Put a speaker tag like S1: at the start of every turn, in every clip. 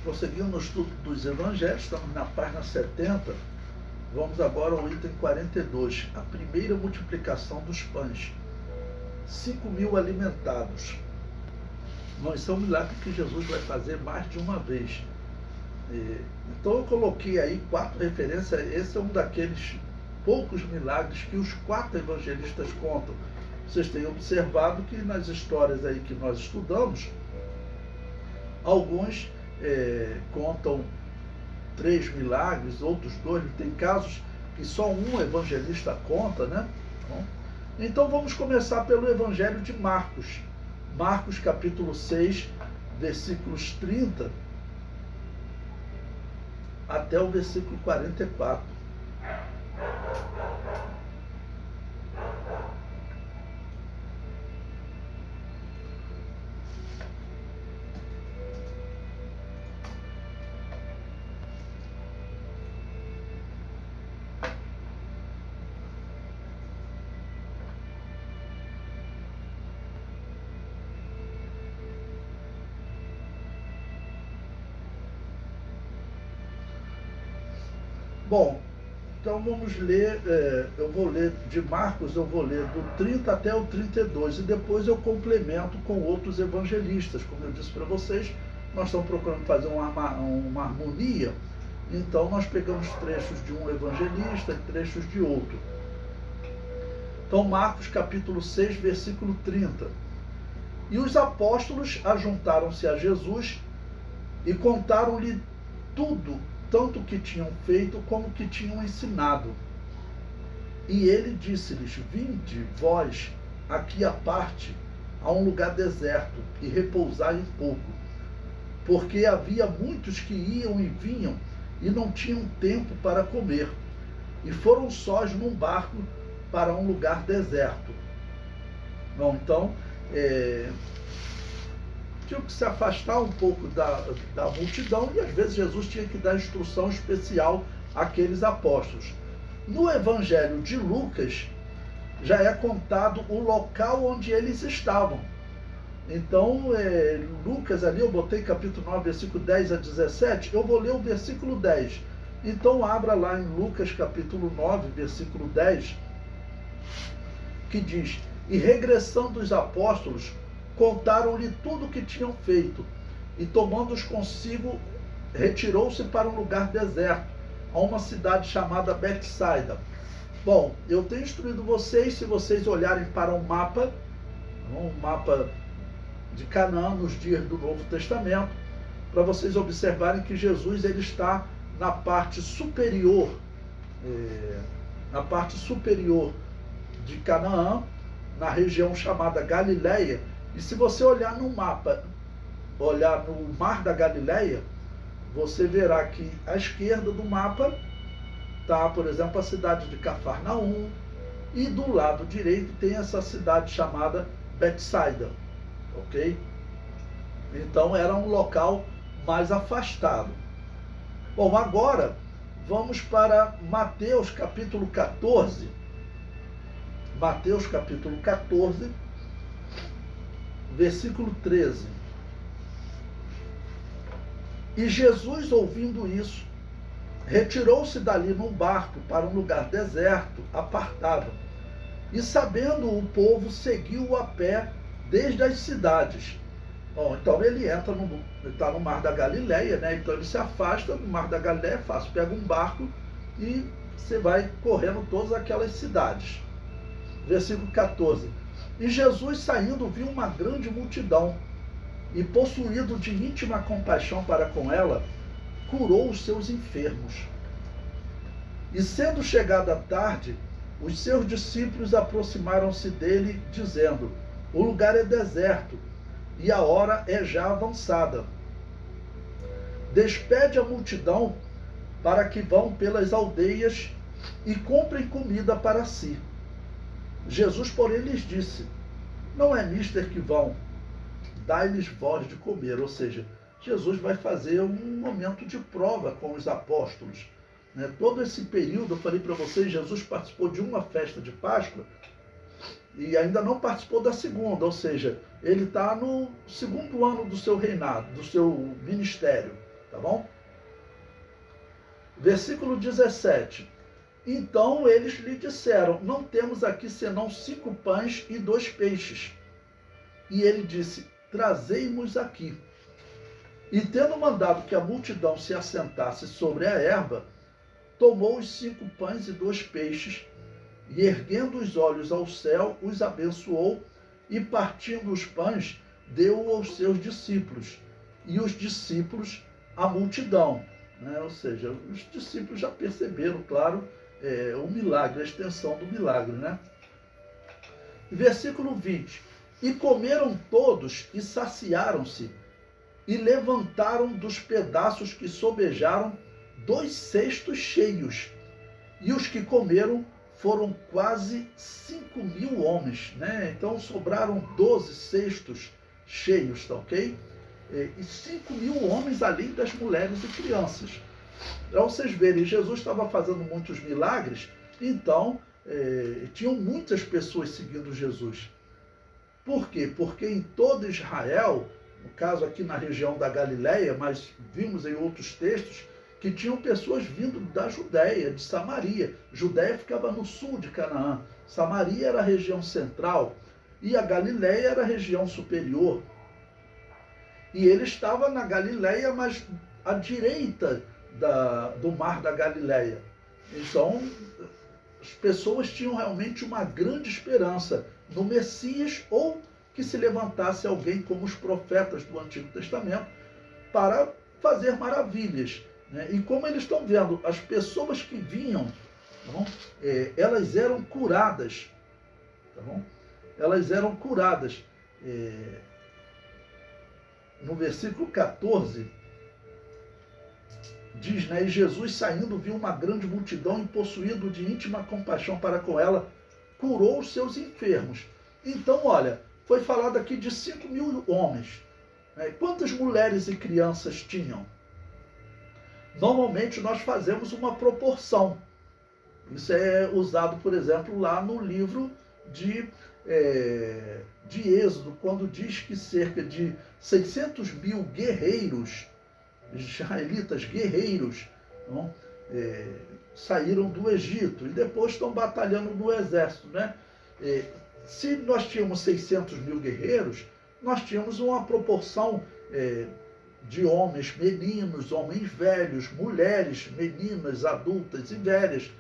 S1: Prosseguindo no estudo dos evangelhos, estamos na página 70, vamos agora ao item 42, a primeira multiplicação dos pães. 5.000 alimentados. Não, isso é um milagre que Jesus vai fazer mais de uma vez. Então eu coloquei aí 4 referências, esse é um daqueles poucos milagres que os 4 evangelistas contam. Vocês têm observado que nas histórias aí que nós estudamos, alguns contam 3 milagres, outros 2, tem casos que só um evangelista conta, né? Então vamos começar pelo Evangelho de Marcos. Marcos capítulo 6, versículos 30 até o versículo 44. Bom, então vamos ler, eu vou ler de Marcos, eu vou ler do 30 até o 32 e depois eu complemento com outros evangelistas. Como eu disse para vocês, nós estamos procurando fazer uma harmonia, então nós pegamos trechos de um evangelista e trechos de outro. Então Marcos capítulo 6, versículo 30. E os apóstolos ajuntaram-se a Jesus e contaram-lhe tudo, tanto o que tinham feito como o que tinham ensinado. E ele disse-lhes: vinde vós aqui à parte, a um lugar deserto, e repousai um pouco. Porque havia muitos que iam e vinham, e não tinham tempo para comer. E foram sós num barco para um lugar deserto. Bom, então, tinham que se afastar um pouco da multidão e às vezes Jesus tinha que dar instrução especial àqueles apóstolos. No Evangelho de Lucas já é contado o local onde eles estavam. Então, Lucas ali, eu botei capítulo 9, versículo 10 a 17, eu vou ler o versículo 10. Então abra lá em Lucas capítulo 9, versículo 10, que diz: e regressando os apóstolos, contaram-lhe tudo o que tinham feito, e tomando-os consigo, retirou-se para um lugar deserto, a uma cidade chamada Betsaida. Bom, eu tenho instruído vocês, se vocês olharem para um mapa de Canaã nos dias do Novo Testamento, para vocês observarem que Jesus ele está na parte superior, de Canaã, na região chamada Galileia. E se você olhar no mapa, olhar no Mar da Galileia, você verá que à esquerda do mapa está, por exemplo, a cidade de Cafarnaum, e do lado direito tem essa cidade chamada Betsaida, ok? Então era um local mais afastado. Bom, agora vamos para Mateus capítulo 14. Mateus capítulo 14, versículo 13. E Jesus, ouvindo isso, retirou-se dali num barco para um lugar deserto, apartado. E sabendo o povo, seguiu-o a pé desde as cidades. Bom, então ele está no Mar da Galileia, né? Então ele se afasta do Mar da Galileia, é fácil, pega um barco e você vai correndo todas aquelas cidades. Versículo 14. E Jesus, saindo, viu uma grande multidão, e possuído de íntima compaixão para com ela, curou os seus enfermos. E sendo chegada a tarde, os seus discípulos aproximaram-se dele, dizendo: o lugar é deserto, e a hora é já avançada. Despede a multidão para que vão pelas aldeias e comprem comida para si. Jesus, porém, lhes disse: não é mister que vão, dai-lhes vós de comer. Ou seja, Jesus vai fazer um momento de prova com os apóstolos. Todo esse período, eu falei para vocês, Jesus participou de uma festa de Páscoa e ainda não participou da segunda, ou seja, ele está no segundo ano do seu reinado, do seu ministério, tá bom? Versículo 17. Então eles lhe disseram: não temos aqui senão 5 pães e 2 peixes. E ele disse: trazei-mos aqui. E tendo mandado que a multidão se assentasse sobre a erva, tomou os 5 pães e 2 peixes, e erguendo os olhos ao céu, os abençoou, e partindo os pães, deu aos seus discípulos, e os discípulos à multidão. Ou seja, os discípulos já perceberam, claro, o milagre, a extensão do milagre. Versículo 20. E comeram todos e saciaram-se, e levantaram dos pedaços que sobejaram 2 cestos cheios. E os que comeram foram quase 5.000 homens. Então sobraram 12 cestos cheios, tá ok? E 5.000 homens, além das mulheres e crianças. Para vocês verem, Jesus estava fazendo muitos milagres, então tinham muitas pessoas seguindo Jesus. Por quê? Porque em todo Israel, no caso aqui na região da Galileia, mas vimos em outros textos, que tinham pessoas vindo da Judéia, de Samaria. Judéia ficava no sul de Canaã. Samaria era a região central e a Galileia era a região superior. E ele estava na Galileia, mas à direita do mar da Galileia. Então, as pessoas tinham realmente uma grande esperança no Messias, ou que se levantasse alguém como os profetas do Antigo Testamento para fazer maravilhas. E como eles estão vendo, as pessoas que vinham, elas eram curadas. Tá bom? Elas eram curadas. No versículo 14, diz, e Jesus saindo viu uma grande multidão e possuído de íntima compaixão para com ela, curou os seus enfermos. Então, olha, foi falado aqui de 5.000 homens. Quantas mulheres e crianças tinham? Normalmente nós fazemos uma proporção. Isso é usado, por exemplo, lá no livro de Êxodo, quando diz que cerca de 600.000 guerreiros, israelitas guerreiros, saíram do Egito e depois estão batalhando no exército. Se nós tínhamos 600.000 guerreiros, nós tínhamos uma proporção de homens, meninos, homens velhos, mulheres, meninas, adultas e velhas.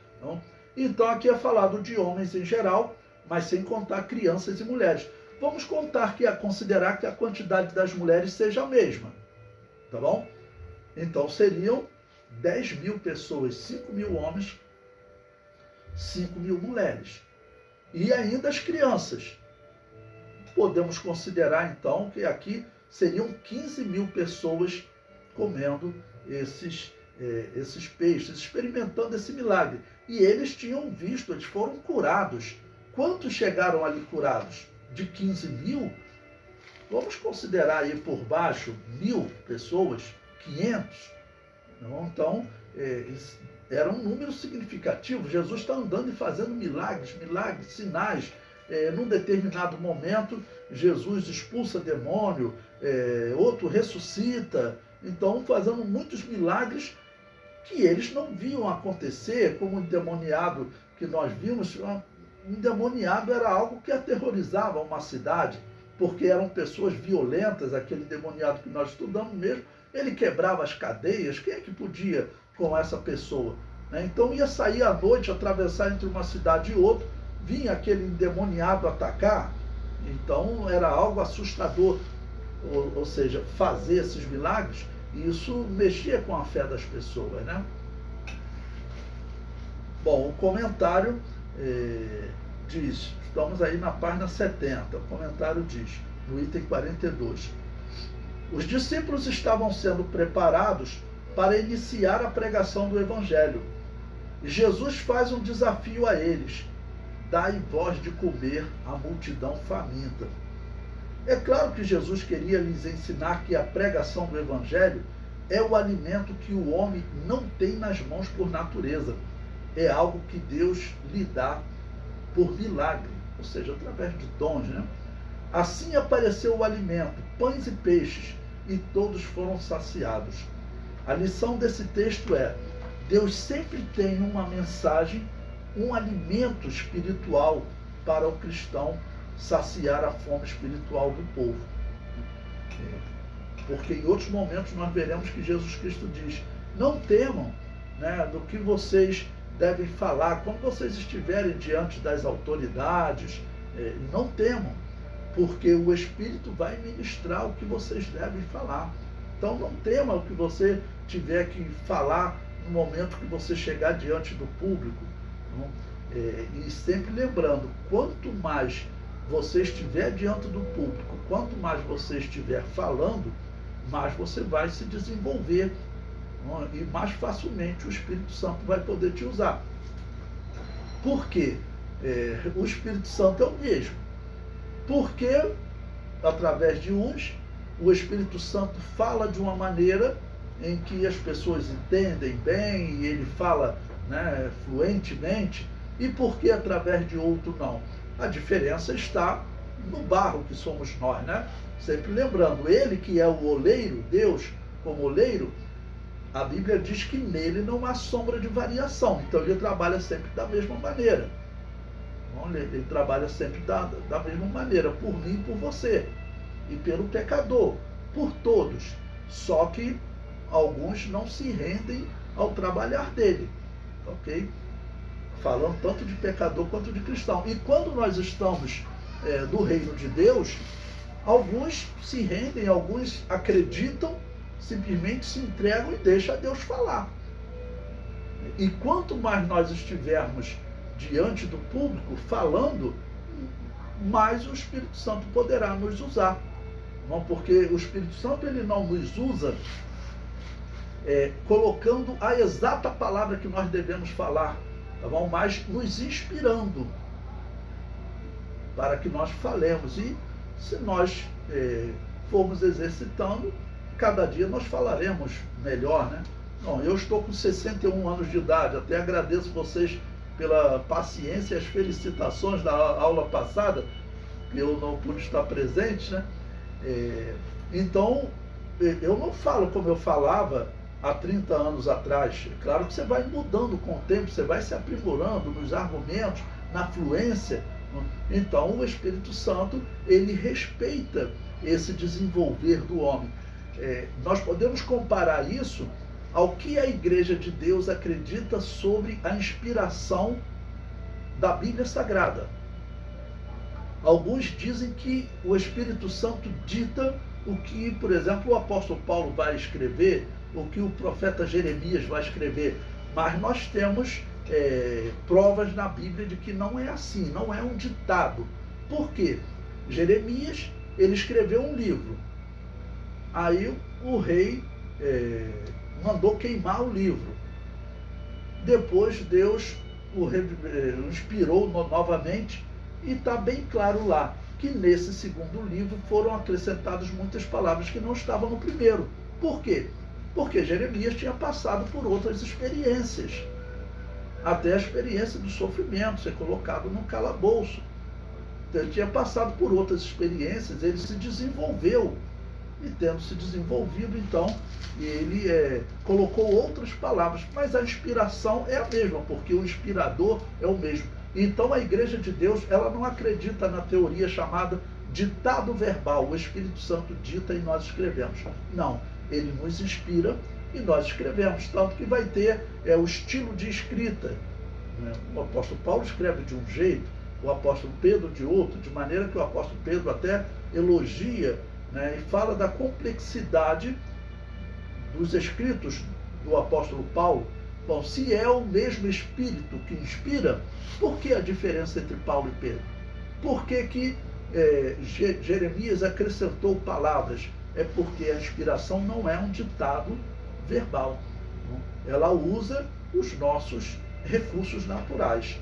S1: Então aqui é falado de homens em geral, mas sem contar crianças e mulheres. Vamos considerar que a quantidade das mulheres seja a mesma, tá bom? Então seriam 10.000 pessoas, 5.000 homens, 5.000 mulheres. E ainda as crianças. Podemos considerar então que aqui seriam 15.000 pessoas comendo esses peixes, experimentando esse milagre. E eles tinham visto, eles foram curados. Quantos chegaram ali curados? De 15.000? Vamos considerar aí por baixo 1.000 pessoas, 500. Então, era um número significativo. Jesus está andando e fazendo milagres, sinais. Num determinado momento, Jesus expulsa demônio, outro ressuscita. Então, fazendo muitos milagres que eles não viam acontecer, como o endemoniado que nós vimos. Um endemoniado era algo que aterrorizava uma cidade, porque eram pessoas violentas. Aquele endemoniado que nós estudamos mesmo, ele quebrava as cadeias. Quem é que podia com essa pessoa? Então ia sair à noite, atravessar entre uma cidade e outra, vinha aquele endemoniado atacar. Então era algo assustador, ou seja, fazer esses milagres, e isso mexia com a fé das pessoas. Bom, o comentário diz, estamos aí na página 70, o comentário diz, no item 42, os discípulos estavam sendo preparados para iniciar a pregação do Evangelho. E Jesus faz um desafio a eles: dai vós de comer à multidão faminta. É claro que Jesus queria lhes ensinar que a pregação do Evangelho é o alimento que o homem não tem nas mãos por natureza. É algo que Deus lhe dá por milagre, ou seja, através de dons. Assim apareceu o alimento, pães e peixes, e todos foram saciados. A lição desse texto é: Deus sempre tem uma mensagem, um alimento espiritual para o cristão saciar a fome espiritual do povo. Porque em outros momentos nós veremos que Jesus Cristo diz: não temam, né, do que vocês devem falar. Quando vocês estiverem diante das autoridades, não temam, porque o Espírito vai ministrar o que vocês devem falar. Então não tema o que você tiver que falar no momento que você chegar diante do público. E sempre lembrando, quanto mais você estiver diante do público, quanto mais você estiver falando, mais você vai se desenvolver, e mais facilmente o Espírito Santo vai poder te usar. Por quê? O Espírito Santo é o mesmo. Porque, através de uns, o Espírito Santo fala de uma maneira em que as pessoas entendem bem e ele fala, né, fluentemente, e porque através de outro não. A diferença está no barro que somos nós, né? Sempre lembrando, ele que é o oleiro, Deus como oleiro, a Bíblia diz que nele não há sombra de variação. Então ele trabalha sempre da mesma maneira. Ele trabalha sempre da mesma maneira, por mim e por você, e pelo pecador, por todos. Só que alguns não se rendem ao trabalhar dele, ok? Falando tanto de pecador quanto de cristão. E quando nós estamos no reino de Deus, alguns se rendem, alguns acreditam, simplesmente se entregam e deixam Deus falar. E quanto mais nós estivermos diante do público falando, mais o Espírito Santo poderá nos usar. Porque o Espírito Santo ele não nos usa colocando a exata palavra que nós devemos falar, tá bom? Mas nos inspirando para que nós falemos. E se nós formos exercitando, cada dia nós falaremos melhor, né? Bom, eu estou com 61 anos de idade, até agradeço vocês pela paciência e as felicitações da aula passada, que eu não pude estar presente, né? Então, eu não falo como eu falava há 30 anos atrás. Claro que você vai mudando com o tempo, você vai se aprimorando nos argumentos, na fluência. Então, o Espírito Santo, ele respeita esse desenvolver do homem. Nós podemos comparar isso ao que a Igreja de Deus acredita sobre a inspiração da Bíblia Sagrada. Alguns dizem que o Espírito Santo dita o que, por exemplo, o apóstolo Paulo vai escrever, o que o profeta Jeremias vai escrever. Mas nós temos provas na Bíblia de que não é assim, não é um ditado. Por quê? Jeremias, ele escreveu um livro. Aí o rei mandou queimar o livro. Depois Deus o inspirou novamente, e está bem claro lá que nesse segundo livro foram acrescentadas muitas palavras que não estavam no primeiro. Por quê? Porque Jeremias tinha passado por outras experiências, até a experiência do sofrimento, ser colocado no calabouço. Então, ele tinha passado por outras experiências, ele se desenvolveu. E tendo se desenvolvido, então, ele colocou outras palavras, mas a inspiração é a mesma, porque o inspirador é o mesmo. Então a Igreja de Deus, ela não acredita na teoria chamada ditado verbal, o Espírito Santo dita e nós escrevemos. Não, ele nos inspira e nós escrevemos, tanto que vai ter o estilo de escrita. O apóstolo Paulo escreve de um jeito, o apóstolo Pedro de outro, de maneira que o apóstolo Pedro até elogia, e fala da complexidade dos escritos do apóstolo Paulo. Bom, se é o mesmo Espírito que inspira, por que a diferença entre Paulo e Pedro? Por que Jeremias acrescentou palavras? É porque a inspiração não é um ditado verbal. Ela usa os nossos recursos naturais.